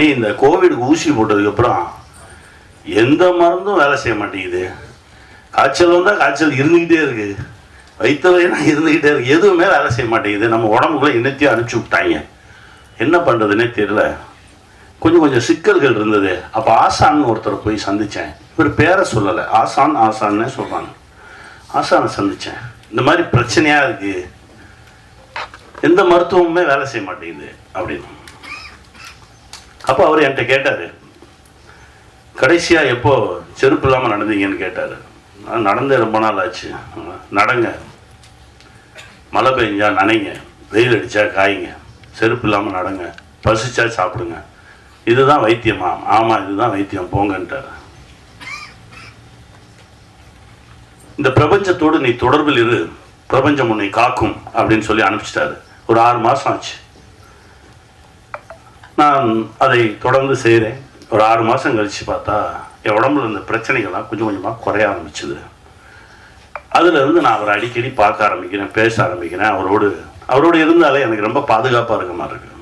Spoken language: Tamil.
இந்த கோவிடுக்கு ஊசி போட்டதுக்கப்புறம் எந்த மருந்தும் வேலை செய்ய மாட்டேங்குது. காய்ச்சல் வந்தால் காய்ச்சல் இருந்துக்கிட்டே இருக்கு, வயிற்றுலைனா இருந்துக்கிட்டே இருக்கு, எதுவுமே வேலை செய்ய மாட்டேங்குது. நம்ம உடம்புக்குள்ள என்னத்தையும் அனுப்பிச்சி விட்டாங்க, என்ன பண்ணுறதுன்னே தெரியல. கொஞ்சம் சிக்கல்கள் இருந்தது. அப்போ ஆசான்னு ஒருத்தரை போய் சந்தித்தேன். இவர் பேரை சொல்லலை, ஆசான்னே சொல்கிறாங்க. ஆசானை சந்தித்தேன். இந்த மாதிரி பிரச்சனையாக இருக்குது, எந்த மருத்துவமுமே வேலை செய்ய மாட்டேங்குது அப்படின்னு. அப்போ அவர் என்கிட்ட கேட்டார், கடைசியாக எப்போ செருப்பு இல்லாமல் நடந்தீங்கன்னு கேட்டார். நான் நடந்தே ரொம்ப நாள் ஆச்சு. நடங்க, மழை பெஞ்சா நனைங்க, வெயில் அடித்தா காய்ங்க, செருப்பு இல்லாமல் நடங்க, பசிச்சா சாப்பிடுங்க, இதுதான் வைத்தியமா? ஆமாம், இதுதான் வைத்தியம், போங்கன்ட்டார். இந்த பிரபஞ்சத்தோடு நீ தொடர்பில் இரு, பிரபஞ்சம் உன்னை காக்கும் அப்படின்னு சொல்லி அனுப்பிச்சிட்டாரு. ஒரு 6 மாதம் ஆச்சு. நான் அதை தொடர்ந்து செய்கிறேன். ஒரு 6 மாதம் கழித்து பார்த்தா என் உடம்புல இந்த பிரச்சனைகள்லாம் கொஞ்சம் கொஞ்சமாக குறைய ஆரம்பிச்சுது. அதுலேருந்து நான் அவரை அடிக்கடி பார்க்க ஆரம்பிக்கிறேன், பேச ஆரம்பிக்கிறேன். அவரோடு இருந்தாலே எனக்கு ரொம்ப பாதுகாப்பாக இருக்க மாதிரி இருக்குது.